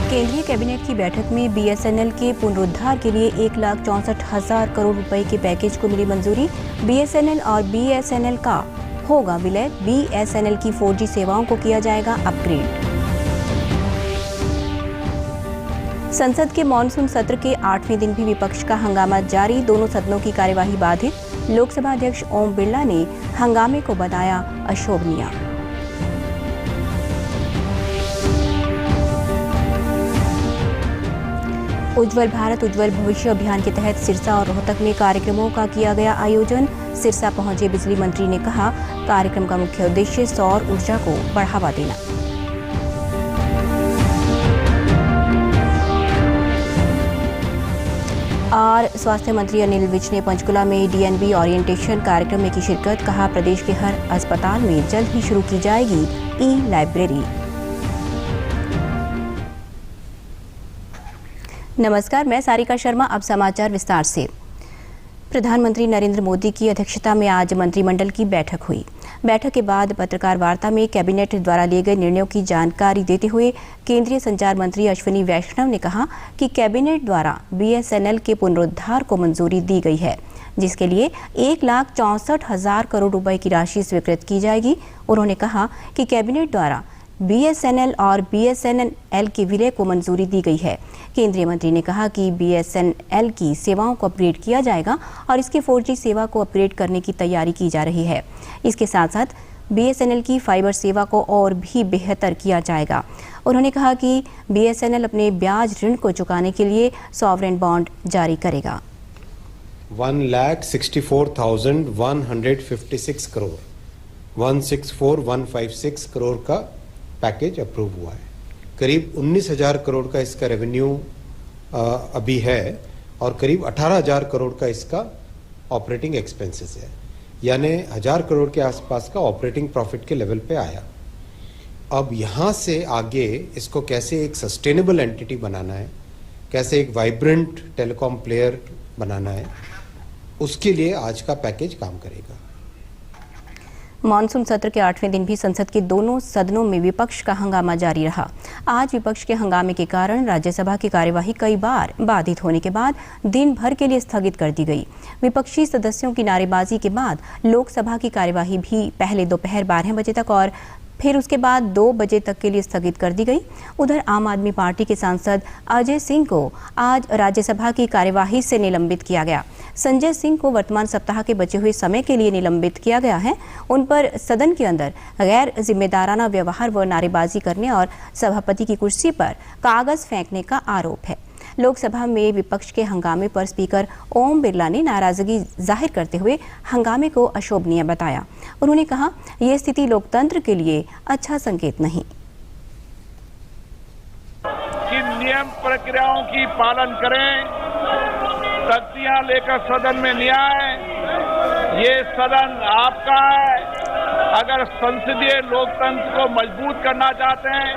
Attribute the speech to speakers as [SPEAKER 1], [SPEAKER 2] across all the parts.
[SPEAKER 1] केंद्रीय कैबिनेट की बैठक में बीएसएनएल के पुनरुद्धार के लिए 1,64,000 करोड़ रुपए के पैकेज को मिली मंजूरी। बीएसएनएल और बीएसएनएल का होगा विलय। बीएसएनएल की 4G सेवाओं को किया जाएगा अपग्रेड। संसद के मॉनसून सत्र के 8वें दिन भी विपक्ष का हंगामा जारी। दोनों सदनों की कार्यवाही बाधित। लोकसभा अध्यक्ष ओम बिरला ने हंगामे को बताया अशोभनीय। उज्ज्वल भारत उज्ज्वल भविष्य अभियान के तहत सिरसा और रोहतक में कार्यक्रमों का किया गया आयोजन। सिरसा पहुंचे बिजली मंत्री ने कहा, कार्यक्रम का मुख्य उद्देश्य सौर ऊर्जा को बढ़ावा देना। और स्वास्थ्य मंत्री अनिल विज ने पंचकुला में डीएनबी ओरिएंटेशन कार्यक्रम में की शिरकत। कहा, प्रदेश के हर अस्पताल में जल्द ही शुरू की जाएगी ई-लाइब्रेरी। नमस्कार, मैं सारिका शर्मा। अब समाचार विस्तार से। प्रधानमंत्री नरेंद्र मोदी की अध्यक्षता में आज मंत्रिमंडल की बैठक हुई। बैठक के बाद पत्रकार वार्ता में कैबिनेट द्वारा लिए गए निर्णयों की जानकारी देते हुए केंद्रीय संचार मंत्री अश्विनी वैष्णव ने कहा कि कैबिनेट द्वारा बीएसएनएल के पुनरुद्धार को मंजूरी दी गई है, जिसके लिए 1,64,000 करोड़ रुपए की राशि स्वीकृत की जाएगी। उन्होंने कहा कि कैबिनेट द्वारा बीएसएनएल और बीएसएनएल के विलय को मंजूरी दी गई है। केंद्रीय मंत्री ने कहा कि बीएसएनएल की सेवाओं को अपग्रेड किया जाएगा और इसकी 4G सेवा को अपग्रेड करने की तैयारी की जा रही है। इसके साथ साथ बीएसएनएल की फाइबर सेवा को और भी बेहतर किया जाएगा। उन्होंने कहा कि बीएसएनएल अपने ब्याज ऋण को चुकाने के लिए सॉवरेन बॉन्ड जारी करेगा।
[SPEAKER 2] 1,64,156 करोड़ 164,156 करोड़ का पैकेज अप्रूव हुआ है। करीब 19,000 करोड़ का इसका रेवेन्यू अभी है और करीब 18,000 करोड़ का इसका ऑपरेटिंग एक्सपेंसेस है, यानी 1,000 करोड़ के आसपास का ऑपरेटिंग प्रॉफिट के लेवल पे आया। अब यहाँ से आगे इसको कैसे एक सस्टेनेबल एंटिटी बनाना है, कैसे एक वाइब्रेंट टेलीकॉम प्लेयर बनाना है, उसके लिए आज का पैकेज काम करेगा।
[SPEAKER 1] मॉनसून सत्र के 8वें दिन भी संसद के दोनों सदनों में विपक्ष का हंगामा जारी रहा। आज विपक्ष के हंगामे के कारण राज्यसभा की कार्यवाही कई बार बाधित होने के बाद दिन भर के लिए स्थगित कर दी गई। विपक्षी सदस्यों की नारेबाजी के बाद लोकसभा की कार्यवाही भी पहले दोपहर 12 बजे तक और फिर उसके बाद 2 बजे तक के लिए स्थगित कर दी गई। उधर आम आदमी पार्टी के सांसद अजय सिंह को आज राज्यसभा की कार्यवाही से निलंबित किया गया। संजय सिंह को वर्तमान सप्ताह के बचे हुए समय के लिए निलंबित किया गया है। उन पर सदन के अंदर गैर जिम्मेदाराना व्यवहार व नारेबाजी करने और सभापति की कुर्सी पर कागज फेंकने का आरोप है। लोकसभा में विपक्ष के हंगामे पर स्पीकर ओम बिरला ने नाराजगी जाहिर करते हुए हंगामे को अशोभनीय बताया। उन्होंने कहा, यह स्थिति लोकतंत्र के लिए अच्छा संकेत नहीं।
[SPEAKER 3] कि नियम प्रक्रियाओं की पालन करें, शक्तियां लेकर सदन में नहीं आए। ये सदन आपका है। अगर संसदीय लोकतंत्र को मजबूत करना चाहते हैं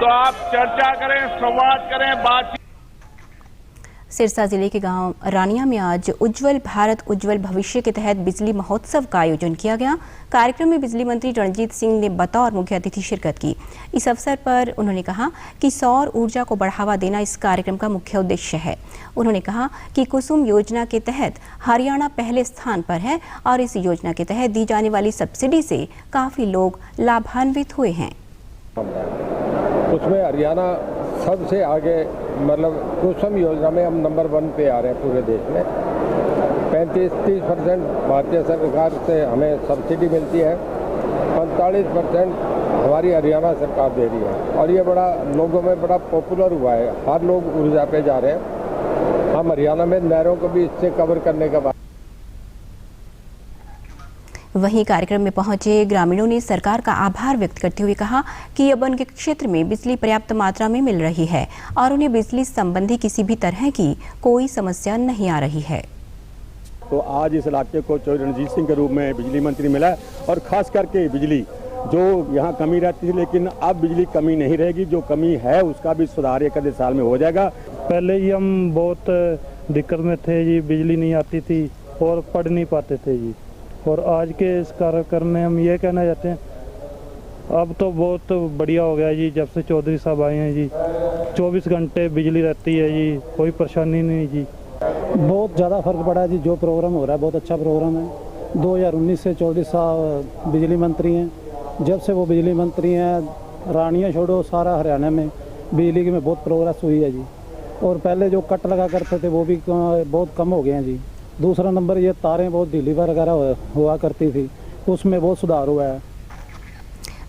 [SPEAKER 3] तो आप चर्चा करें, संवाद करें, बातचीत।
[SPEAKER 1] सिरसा जिले के गांव रानिया में आज उज्ज्वल भारत उज्ज्वल भविष्य के तहत बिजली महोत्सव का आयोजन किया गया। कार्यक्रम में बिजली मंत्री रणजीत सिंह ने बतौर मुख्य अतिथि शिरकत की। इस अवसर पर उन्होंने कहा कि सौर ऊर्जा को बढ़ावा देना इस कार्यक्रम का मुख्य उद्देश्य है। उन्होंने कहा कि कुसुम योजना के तहत हरियाणा पहले स्थान पर है और इस योजना के तहत दी जाने वाली सब्सिडी से काफी लोग लाभान्वित हुए हैं।
[SPEAKER 4] उसमें हरियाणा सबसे आगे, मतलब कुसुम योजना में हम नंबर 1 पे आ रहे हैं पूरे देश में। 35-30% भारतीय सरकार से हमें सब्सिडी मिलती है, 45% हमारी हरियाणा सरकार दे रही है और ये बड़ा लोगों में बड़ा पॉपुलर हुआ है। हर लोग ऊर्जा पे जा रहे हैं। हम हरियाणा में नहरों को भी इससे कवर करने का बात।
[SPEAKER 1] वहीं कार्यक्रम में पहुंचे ग्रामीणों ने सरकार का आभार व्यक्त करते हुए कहा कि अब उनके क्षेत्र में बिजली पर्याप्त मात्रा में मिल रही है और उन्हें बिजली संबंधी किसी भी तरह की कोई समस्या नहीं आ रही है।
[SPEAKER 5] तो आज इस इलाके को रणजीत सिंह के रूप में बिजली मंत्री मिला और खास करके बिजली जो यहाँ कमी रहती थी, लेकिन अब बिजली कमी नहीं रहेगी। जो कमी है उसका भी सुधार 1 आधे साल में हो जाएगा।
[SPEAKER 6] पहले ही हम बहुत दिक्कत में थे जी, बिजली नहीं आती थी और पढ़ नहीं पाते थे जी। और आज के इस कार्यक्रम में हम ये कहना चाहते हैं, अब तो बहुत बढ़िया हो गया जी, जब से चौधरी साहब आए हैं जी। 24 घंटे बिजली रहती है जी, कोई परेशानी नहीं जी।
[SPEAKER 7] बहुत ज़्यादा फ़र्क पड़ा है जी। जो प्रोग्राम हो रहा है बहुत अच्छा प्रोग्राम है। 2019 से 24 साल बिजली मंत्री हैं। जब से वो बिजली मंत्री हैं, रानियाँ छोड़ो सारा हरियाणा में बिजली की में बहुत प्रोग्रेस हुई है जी। और पहले जो कट लगा करते थे वो भी बहुत कम हो गए हैं जी। दूसरा नंबर ये तारें बहुत ढीली वगैरह हुआ करती थी, उसमें बहुत सुधार हुआ है।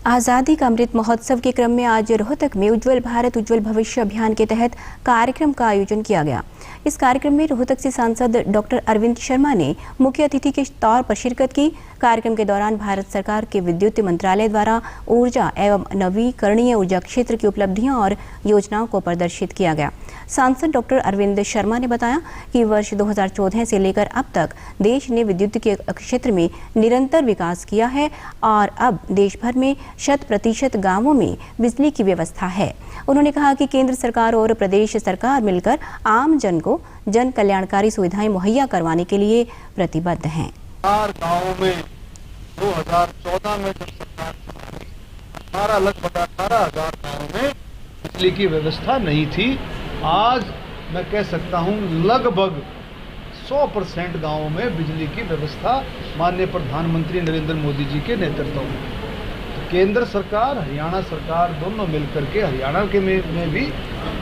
[SPEAKER 1] आज़ादी का अमृत महोत्सव के क्रम में आज रोहतक में उज्जवल भारत उज्जवल भविष्य अभियान के तहत कार्यक्रम का आयोजन किया गया। इस कार्यक्रम में रोहतक से सांसद डॉक्टर अरविंद शर्मा ने मुख्य अतिथि के तौर पर शिरकत की। कार्यक्रम के दौरान भारत सरकार के विद्युत मंत्रालय द्वारा ऊर्जा एवं नवीकरणीय ऊर्जा क्षेत्र की उपलब्धियां और योजनाओं को प्रदर्शित किया गया। सांसद डॉक्टर अरविंद शर्मा ने बताया कि वर्ष 2014 से लेकर अब तक देश ने विद्युत के क्षेत्र में निरंतर विकास किया है और अब देश भर में 100% गांवों में बिजली की व्यवस्था है। उन्होंने कहा कि केंद्र सरकार और प्रदेश सरकार मिलकर आम जन को जन कल्याणकारी सुविधाएं मुहैया करवाने के लिए प्रतिबद्ध हैं।
[SPEAKER 8] 4 गाँवों में 2014 में जब सरकार 18,18,000 गाँवों में बिजली की व्यवस्था नहीं थी। आज मैं कह सकता हूं लगभग 100% गाँवों में बिजली की व्यवस्था माननीय प्रधानमंत्री नरेंद्र मोदी जी के नेतृत्व में, केंद्र सरकार हरियाणा सरकार दोनों मिलकर के हरियाणा के में भी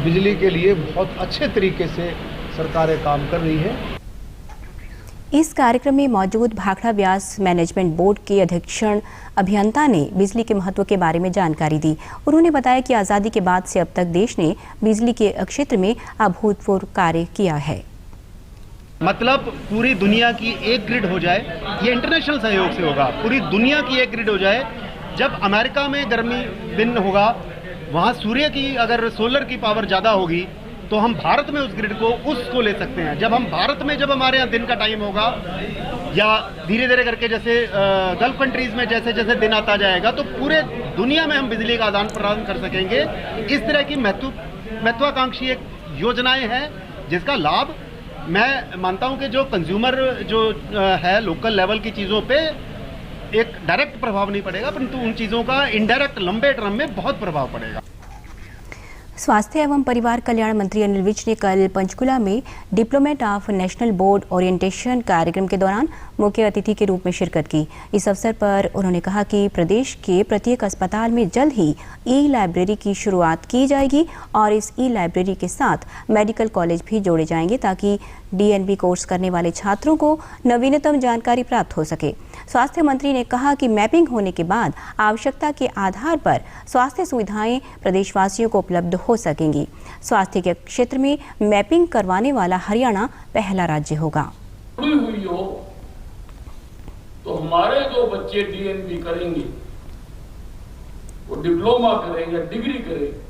[SPEAKER 8] बिजली के लिए बहुत अच्छे तरीके से सरकारें काम कर रही है।
[SPEAKER 1] इस कार्यक्रम में मौजूद भाखड़ा व्यास मैनेजमेंट बोर्ड के अध्यक्षण अभियंता ने बिजली के महत्व के बारे में जानकारी दी। उन्होंने बताया कि आज़ादी के बाद से अब तक देश ने बिजली के क्षेत्र में अभूतपूर्व कार्य किया है।
[SPEAKER 9] मतलब पूरी दुनिया की एक ग्रिड हो जाए, ये इंटरनेशनल सहयोग से होगा। पूरी दुनिया की एक ग्रिड हो जाए। जब अमेरिका में गर्मी दिन होगा, वहाँ सूर्य की अगर सोलर की पावर ज़्यादा होगी तो हम भारत में उस ग्रिड को उसको ले सकते हैं। जब हम भारत में जब हमारे यहाँ दिन का टाइम होगा या धीरे धीरे करके जैसे गल्फ कंट्रीज में जैसे जैसे दिन आता जाएगा तो पूरे दुनिया में हम बिजली का आदान प्रदान कर सकेंगे। इस तरह की महत्वाकांक्षी एक योजनाएं हैं जिसका लाभ मैं मानता हूं कि जो कंज्यूमर जो है लोकल लेवल की चीज़ों पे एक डायरेक्ट प्रभाव नहीं पड़ेगा, परंतु उन चीज़ों का इनडायरेक्ट लंबे टर्म में बहुत प्रभाव पड़ेगा।
[SPEAKER 1] स्वास्थ्य एवं परिवार कल्याण मंत्री अनिल विज ने कल पंचकुला में diplomat of national board orientation कार्यक्रम के दौरान मुख्य अतिथि के रूप में शिरकत की। इस अवसर पर उन्होंने कहा कि प्रदेश के प्रत्येक अस्पताल में जल्द ही ई लाइब्रेरी की शुरुआत की जाएगी और इस ई लाइब्रेरी के साथ मेडिकल कॉलेज भी जोड़े जाएंगे ताकि डीएनबी कोर्स करने वाले छात्रों को नवीनतम जानकारी प्राप्त हो सके। स्वास्थ्य मंत्री ने कहा कि मैपिंग होने के बाद आवश्यकता के आधार पर स्वास्थ्य सुविधाएं प्रदेशवासियों को उपलब्ध हो सकेंगी। स्वास्थ्य के क्षेत्र में मैपिंग करवाने वाला हरियाणा पहला राज्य होगा।
[SPEAKER 10] हुई हो तो हमारे जो बच्चे डीएनबी करेंगे, वो डिप्लोमा करेंगे, डिग्री करेंगे,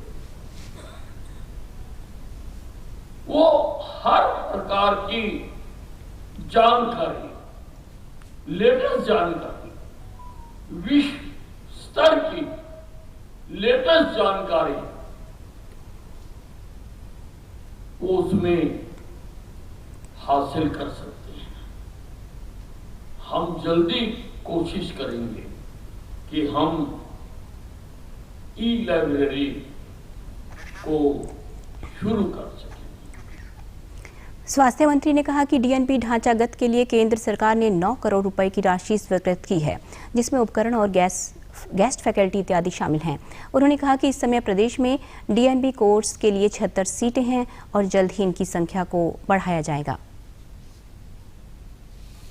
[SPEAKER 10] वो हर प्रकार की जानकारी, लेटेस्ट जानकारी, विश्व स्तर की लेटेस्ट जानकारी वो उसमें हासिल कर सकते हैं। हम जल्दी कोशिश करेंगे कि हम ई लाइब्रेरी को शुरू कर सकें।
[SPEAKER 1] स्वास्थ्य मंत्री ने कहा कि डीएनबी ढांचागत के लिए केंद्र सरकार ने 9 करोड़ रुपए की राशि स्वीकृत की है, जिसमें उपकरण और गेस्ट फैकल्टी इत्यादि शामिल हैं। उन्होंने कहा कि इस समय प्रदेश में डीएनबी कोर्स के लिए 76 सीटें हैं और जल्द ही इनकी संख्या को बढ़ाया जाएगा।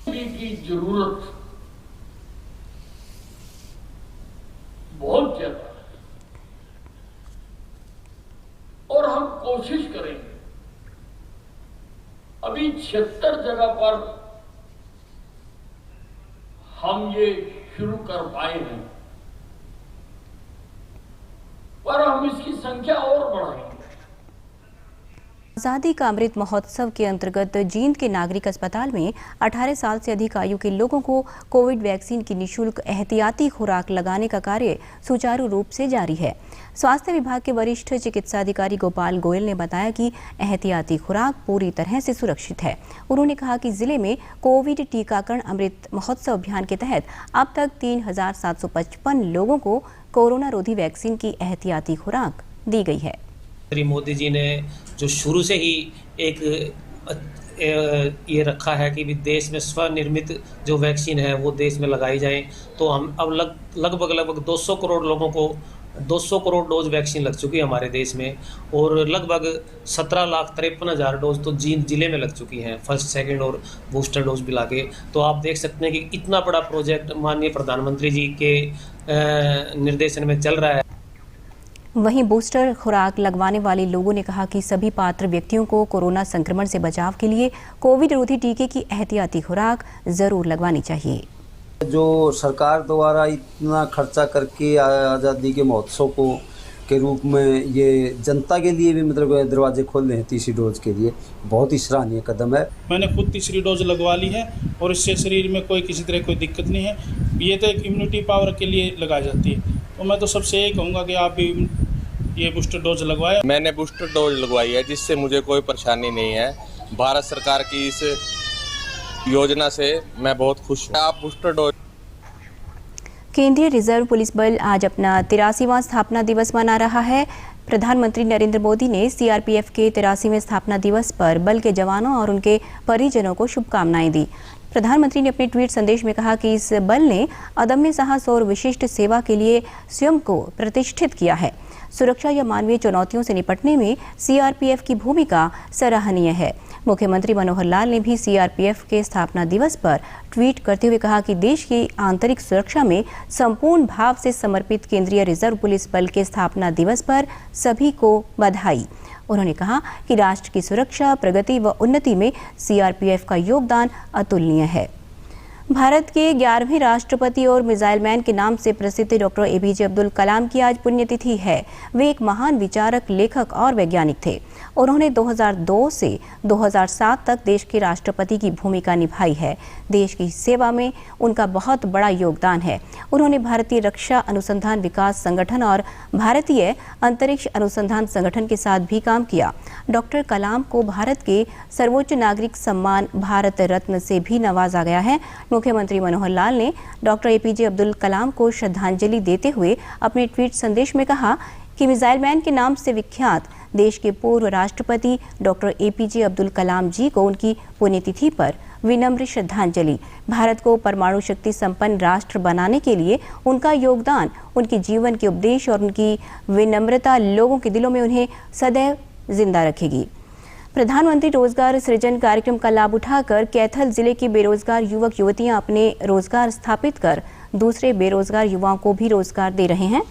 [SPEAKER 10] की जरूरत बहुत ज्यादा है और हम कोशिश करेंगे। अभी 76 जगह पर हम ये शुरू कर पाए हैं, पर हम इसकी संख्या और बढ़ाएंगे।
[SPEAKER 1] आज़ादी का अमृत महोत्सव के अंतर्गत जींद के नागरिक अस्पताल में 18 साल से अधिक आयु के लोगों को कोविड वैक्सीन की निःशुल्क एहतियाती खुराक लगाने का कार्य सुचारू रूप से जारी है। स्वास्थ्य विभाग के वरिष्ठ चिकित्सा अधिकारी गोपाल गोयल ने बताया कि एहतियाती खुराक पूरी तरह से सुरक्षित है। उन्होंने कहा कि जिले में कोविड टीकाकरण अमृत महोत्सव अभियान के तहत अब तक 3,755 लोगों को कोरोना रोधी वैक्सीन की एहतियाती खुराक दी गई है।
[SPEAKER 11] श्री मोदी जी ने जो शुरू से ही एक ये रखा है कि भी देश में स्वनिर्मित जो वैक्सीन है वो देश में लगाई जाए, तो हम अब लगभग 200 करोड़ लोगों को 200 करोड़ डोज वैक्सीन लग चुकी है हमारे देश में, और लगभग 17,53,000 डोज तो जिले में लग चुकी हैं, फर्स्ट सेकंड और बूस्टर डोज भी लाके। तो आप देख सकते हैं कि इतना बड़ा प्रोजेक्ट माननीय प्रधानमंत्री जी के निर्देशन में चल रहा है।
[SPEAKER 1] वहीं बूस्टर खुराक लगवाने वाले लोगों ने कहा कि सभी पात्र व्यक्तियों को कोरोना संक्रमण से बचाव के लिए कोविड रोधी टीके की एहतियाती खुराक जरूर लगवानी चाहिए।
[SPEAKER 12] जो सरकार द्वारा इतना खर्चा करके आज़ादी के महोत्सव को के रूप में ये जनता के लिए भी मतलब दरवाजे खोल रहे हैं तीसरी डोज के लिए, बहुत ही सराहनीय कदम है।
[SPEAKER 13] मैंने खुद तीसरी डोज लगवा ली है और इससे शरीर में किसी तरह कोई दिक्कत नहीं है। ये तो एक इम्यूनिटी पावर के लिए लगाई जाती है, तो मैं तो सबसे यही कहूँगा कि आप भी ये बूस्टर डोज लगवाएं।
[SPEAKER 14] मैंने बूस्टर डोज लगवाई है जिससे मुझे कोई परेशानी नहीं है। भारत सरकार की इस योजना से मैं बहुत खुश हूँ। आप बूस्टर डोज।
[SPEAKER 1] केंद्रीय रिजर्व पुलिस बल आज अपना 83वां स्थापना दिवस मना रहा है। प्रधानमंत्री नरेंद्र मोदी ने सीआरपीएफ के 83वें स्थापना दिवस पर बल के जवानों और उनके परिजनों को शुभकामनाएं दी। प्रधानमंत्री ने अपने ट्वीट संदेश में कहा कि इस बल ने अदम्य साहस और विशिष्ट सेवा के लिए स्वयं को प्रतिष्ठित किया है। सुरक्षा या मानवीय चुनौतियों से निपटने में सीआरपीएफ की भूमिका सराहनीय है। मुख्यमंत्री मनोहर लाल ने भी सीआरपीएफ के स्थापना दिवस पर ट्वीट करते हुए कहा कि देश की आंतरिक सुरक्षा में संपूर्ण भाव से समर्पित केंद्रीय रिजर्व पुलिस बल के स्थापना दिवस पर सभी को बधाई। उन्होंने कहा कि राष्ट्र की सुरक्षा, प्रगति व उन्नति में सीआरपीएफ का योगदान अतुलनीय है। भारत के 11वें राष्ट्रपति और मिसाइल मैन के नाम से प्रसिद्ध डॉक्टर एपीजे अब्दुल कलाम की आज पुण्यतिथि है। वे एक महान विचारक, लेखक और वैज्ञानिक थे। उन्होंने 2002 से 2007 तक देश के राष्ट्रपति की भूमिका निभाई है। देश की सेवा में उनका बहुत बड़ा योगदान है। उन्होंने भारतीय रक्षा अनुसंधान विकास संगठन और भारतीय अंतरिक्ष अनुसंधान संगठन के साथ भी काम किया। डॉक्टर कलाम को भारत के सर्वोच्च नागरिक सम्मान भारत रत्न से भी नवाजा गया है। मुख्यमंत्री मनोहर लाल ने डॉक्टर एपीजे अब्दुल कलाम को श्रद्धांजलि देते हुए अपने ट्वीट संदेश में कहा कि मिसाइल मैन के नाम से विख्यात देश के पूर्व राष्ट्रपति डॉक्टर एपीजे अब्दुल कलाम जी को उनकी पुण्यतिथि पर विनम्र श्रद्धांजलि। भारत को परमाणु शक्ति संपन्न राष्ट्र बनाने के लिए उनका योगदान, उनके जीवन के उपदेश और उनकी विनम्रता लोगों के दिलों में उन्हें सदैव जिंदा रखेगी। प्रधानमंत्री रोजगार सृजन कार्यक्रम का लाभ उठाकर कैथल जिले के बेरोजगार युवक युवतियां अपने रोजगार स्थापित कर दूसरे बेरोजगार युवाओं को भी रोजगार दे रहे हैं।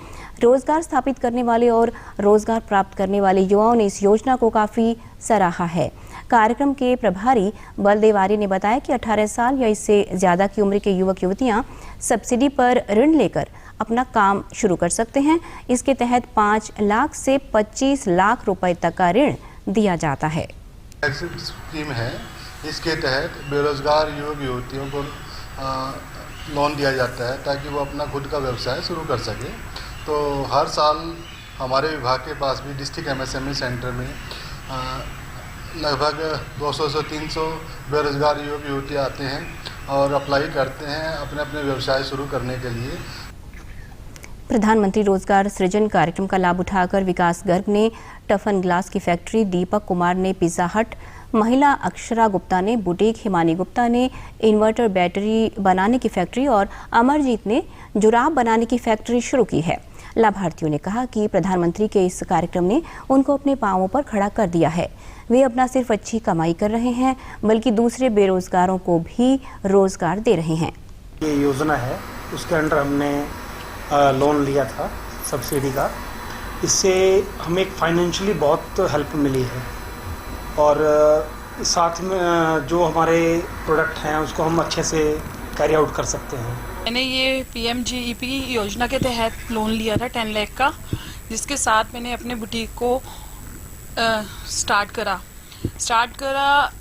[SPEAKER 1] रोजगार स्थापित करने वाले और रोजगार प्राप्त करने वाले युवाओं ने इस योजना को काफ़ी सराहा है। कार्यक्रम के प्रभारी बलदेव आर्य ने बताया कि 18 साल या इससे ज़्यादा की उम्र के युवक युवतियां सब्सिडी पर ऋण लेकर अपना काम शुरू कर सकते हैं। इसके तहत 5 लाख से 25 लाख रुपए तक का ऋण दिया जाता है।
[SPEAKER 15] ऐसी स्कीम है, इसके तहत बेरोजगार युवक युवतियों को लोन दिया जाता है ताकि वो अपना खुद का व्यवसाय शुरू कर सके। तो हर साल हमारे विभाग के पास भी डिस्ट्रिक्ट एमएसएमई सेंटर में लगभग 200 से 300 बेरोजगार युवक युवतियाँ आते हैं और अप्लाई करते हैं अपने अपने व्यवसाय शुरू करने के लिए।
[SPEAKER 1] प्रधानमंत्री रोजगार सृजन कार्यक्रम का लाभ उठाकर विकास गर्ग ने टफन ग्लास की फैक्ट्री, दीपक कुमार ने पिज्जा हट, महिला अक्षरा गुप्ता ने बुटीक, हिमानी गुप्ता ने इन्वर्टर बैटरी बनाने की फैक्ट्री और अमरजीत ने जुराब बनाने की फैक्ट्री शुरू की है। लाभार्थियों ने कहा कि प्रधानमंत्री के इस कार्यक्रम ने उनको अपने पांवों पर खड़ा कर दिया है। वे अपना सिर्फ अच्छी कमाई कर रहे हैं बल्कि दूसरे बेरोजगारों को भी रोजगार दे रहे हैं।
[SPEAKER 16] ये योजना है, उसके अंडर हमने लोन लिया था सब्सिडी का। इससे हमें फाइनेंशियली बहुत हेल्प मिली है और साथ में जो हमारे प्रोडक्ट हैं उसको हम अच्छे से कैरी आउट कर सकते हैं।
[SPEAKER 17] मैंने ये PMGEP योजना के तहत लोन लिया था 10 लाख का, जिसके साथ मैंने अपने बुटीक को स्टार्ट करा।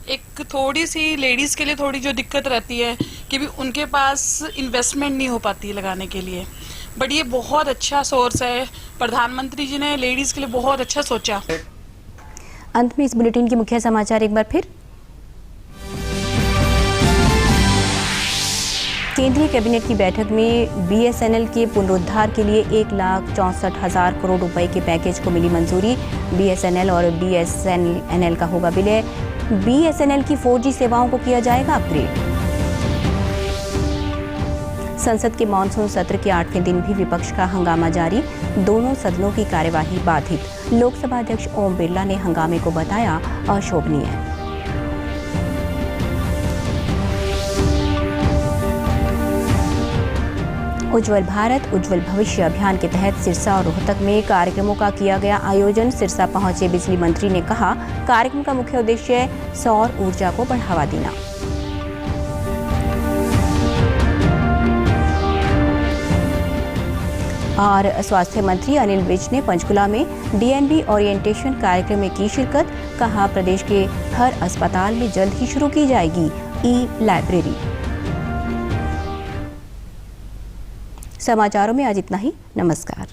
[SPEAKER 17] एक थोड़ी सी लेडीज़ के लिए थोड़ी जो दिक्कत रहती है कि भी उनके पास इन्वेस्टमेंट नहीं हो पाती लगाने के लिए, बट ये बहुत अच्छा सोर्स है। प्रधानमंत्री जी ने लेडीज़ के लिए बहुत अच्छा सोचा।
[SPEAKER 1] अंत में इस बुलेटिन के मुख्य समाचार एक बार फिर। केंद्रीय कैबिनेट की बैठक में बीएसएनएल के पुनरुद्धार के लिए 1,64,000 करोड़ रुपए के पैकेज को मिली मंजूरी। बीएसएनएल और बीएसएनएल का होगा विलय। बीएसएनएल की 4G सेवाओं को किया जाएगा अपग्रेड। संसद के मानसून सत्र के 8वें दिन भी विपक्ष का हंगामा जारी। दोनों सदनों की कार्यवाही बाधित। लोकसभा अध्यक्ष ओम बिरला ने हंगामे को बताया अशोभनीय। उज्ज्वल भारत उज्ज्वल भविष्य अभियान के तहत सिरसा और रोहतक में कार्यक्रमों का किया गया आयोजन। सिरसा पहुंचे बिजली मंत्री ने कहा, कार्यक्रम का मुख्य उद्देश्य सौर ऊर्जा को बढ़ावा देना। और स्वास्थ्य मंत्री अनिल विज ने पंचकुला में डीएनबी ओरिएंटेशन कार्यक्रम में की शिरकत। कहा, प्रदेश के हर अस्पताल में जल्द ही शुरू की जाएगी ई-लाइब्रेरी। समाचारों में आज इतना ही। नमस्कार।